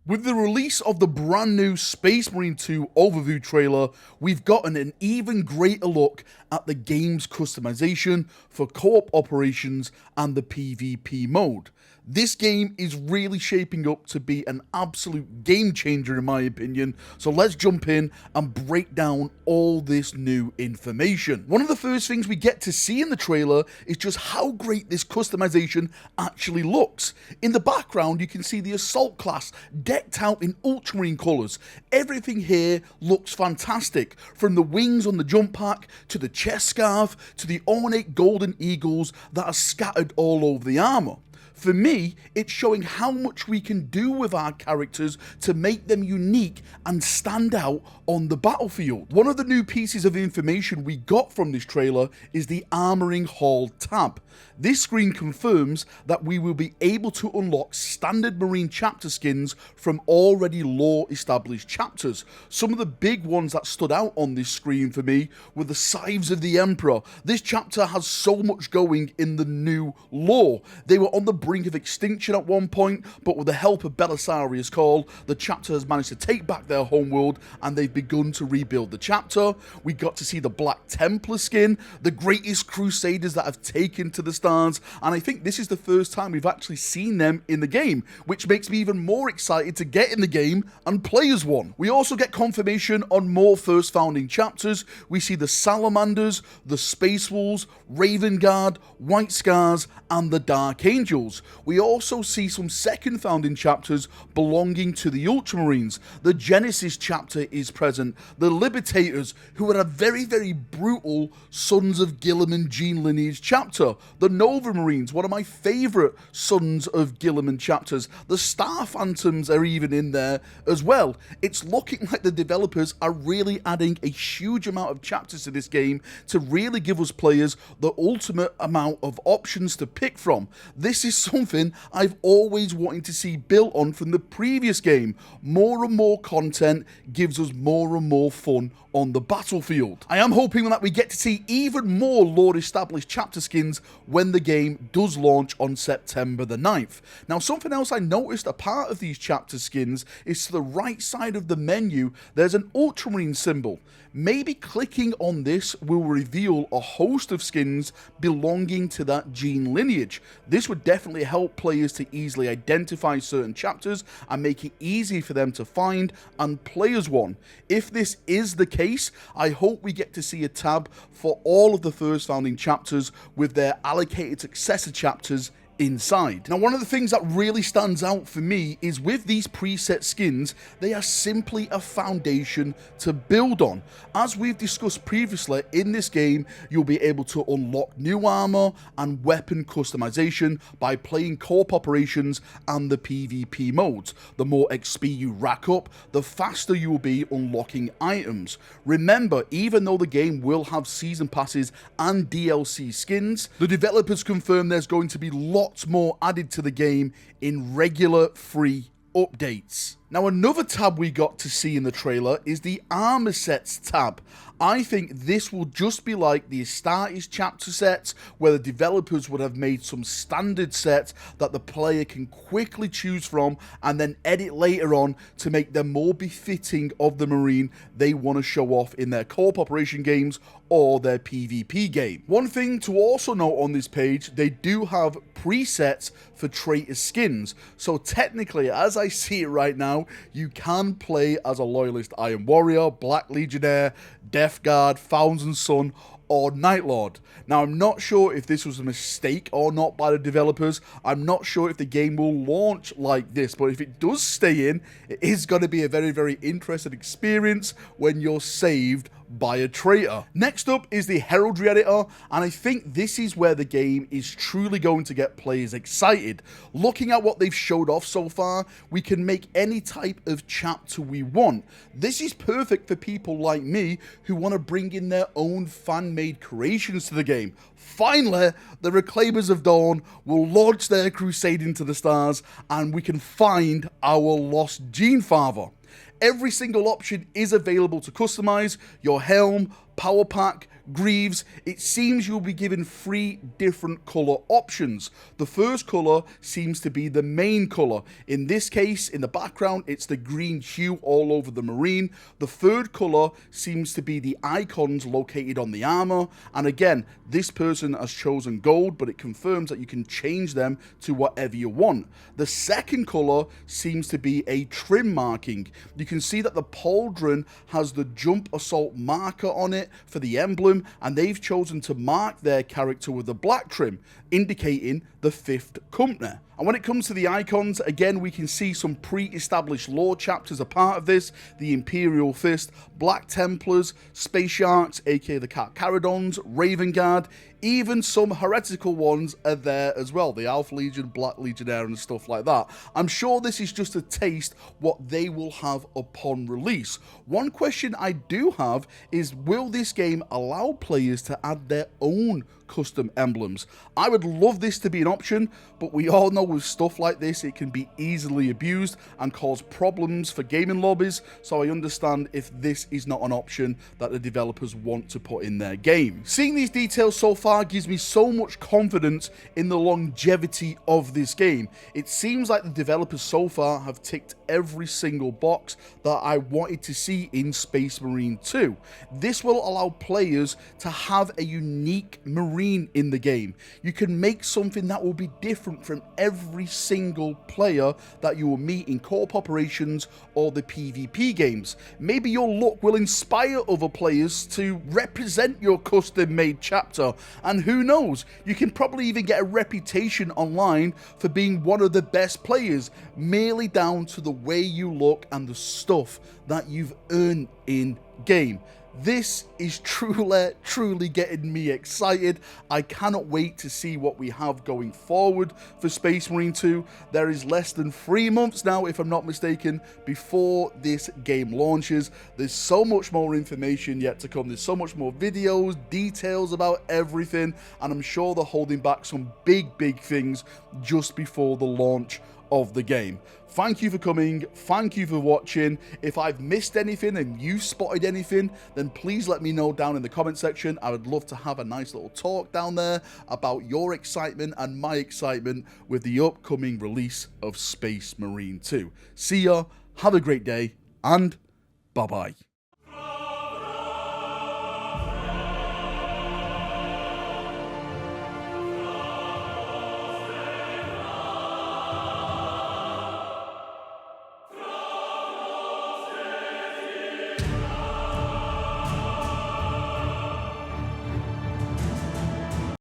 With the release of the brand new Space Marine 2 overview trailer, we've gotten an even greater look at the game's customization for co-op operations and the PvP mode. This game is really shaping up to be an absolute game changer in my opinion, so let's jump in and break down all this new information. One of the first things we get to see in the trailer is just how great this customization actually looks. In the background you can see the Assault class decked out in ultramarine colours. Everything here looks fantastic, from the wings on the jump pack, to the chest scarf, to the ornate golden eagles that are scattered all over the armour. For me, it's showing how much we can do with our characters to make them unique and stand out on the battlefield. One of the new pieces of information we got from this trailer is the Armoring Hall tab. This screen confirms that we will be able to unlock standard Marine chapter skins from already lore-established chapters. Some of the big ones that stood out on this screen for me were the Scythes of the Emperor. This chapter has so much going in the new lore. They were on the brink of extinction at one point, but with the help of Belisarius Call, the chapter has managed to take back their homeworld and they've begun to rebuild the chapter. We got to see the Black Templar skin, the greatest crusaders that have taken to the stars, and I think this is the first time we've actually seen them in the game, which makes me even more excited to get in the game and play as one. We also get confirmation on more first founding chapters. We see the Salamanders, the Space Wolves, Raven Guard, White Scars, and the Dark Angels. We also see some second founding chapters belonging to the Ultramarines. The Genesis chapter is present, the Libertators, who are a very, very brutal Sons of Guilliman gene lineage chapter, the Nova Marines, one of my favourite Sons of Guilliman chapters, the Star Phantoms are even in there as well. It's looking like the developers are really adding a huge amount of chapters to this game to really give us players the ultimate amount of options to pick from. This is something I've always wanted to see built on from the previous game. More and more content gives us more and more fun on the battlefield. I am hoping that we get to see even more lore established chapter skins when the game does launch on September the 9th. Now, something else I noticed a part of these chapter skins is to the right side of the menu there's an ultramarine symbol. Maybe clicking on this will reveal a host of skins belonging to that gene lineage. This would definitely help players to easily identify certain chapters and make it easy for them to find and play as one. If this is the case, I hope we get to see a tab for all of the first founding chapters with their allocated successor chapters inside. Now, one of the things that really stands out for me is with these preset skins, they are simply a foundation to build on. As we've discussed previously, in this game, you'll be able to unlock new armor and weapon customization by playing co-op operations and the PvP modes. The more XP you rack up, the faster you will be unlocking items. Remember, even though the game will have season passes and DLC skins, the developers confirm there's going to be lots more added to the game in regular free updates. Now, another tab we got to see in the trailer is the Armour Sets tab. I think this will just be like the Astarte Chapter sets, where the developers would have made some standard sets that the player can quickly choose from and then edit later on to make them more befitting of the Marine they want to show off in their co-op operation games or their PvP game. One thing to also note on this page, they do have presets for traitor skins. So technically, as I see it right now, you can play as a Loyalist Iron Warrior, Black Legionnaire, Death Guard, Thousand Son, or Night Lord. Now, I'm not sure if this was a mistake or not by the developers. I'm not sure if the game will launch like this, but if it does stay in, it is going to be a very, very interesting experience when you're saved by a traitor. Next up is the Heraldry Editor, and I think this is where the game is truly going to get players excited. Looking at what they've showed off so far, we can make any type of chapter we want. This is perfect for people like me who want to bring in their own fan-made creations to the game. Finally, the Reclaimers of Dawn will launch their crusade into the stars, and we can find our lost Gene Father. Every single option is available to customize: your helm, Power Pack, Greaves, it seems you'll be given 3 different colour options. The first colour seems to be the main colour. In this case, in the background, it's the green hue all over the Marine. The third colour seems to be the icons located on the armour. And again, this person has chosen gold, but it confirms that you can change them to whatever you want. The second colour seems to be a trim marking. You can see that the pauldron has the jump assault marker on it for the emblem, and they've chosen to mark their character with a black trim, indicating the 5th company. And when it comes to the icons, again, we can see some pre-established lore chapters are part of this. The Imperial Fist, Black Templars, Space Sharks, aka the Cat Caradons, Raven Guard, even some heretical ones are there as well. The Alpha Legion, Black Legionnaire and stuff like that. I'm sure this is just a taste what they will have upon release. One question I do have is, will this game allow players to add their own custom emblems? I would love this to be an option, but we all know with stuff like this it can be easily abused and cause problems for gaming lobbies, so I understand if this is not an option that the developers want to put in their game. Seeing these details so far gives me so much confidence in the longevity of this game. It seems like the developers so far have ticked every single box that I wanted to see in Space Marine 2. This will allow players to have a unique Marine in the game. You can make something that will be different from every single player that you will meet in co-op operations or the PvP games. Maybe your luck will inspire other players to represent your custom made chapter, and who knows, you can probably even get a reputation online for being one of the best players, merely down to the way you look and the stuff that you've earned in game. This is truly getting me excited. I cannot wait to see what we have going forward for Space Marine 2. There is less than 3 months now, if I'm not mistaken, before this game launches. There's so much more information yet to come. There's so much more videos, details about everything, and I'm sure they're holding back some big things just before the launch of the game. Thank you for coming, thank you for watching. If I've missed anything and you spotted anything, then please let me know down in the comment section. I would love to have a nice little talk down there about your excitement and my excitement with the upcoming release of Space Marine 2. See ya, have a great day, and bye-bye.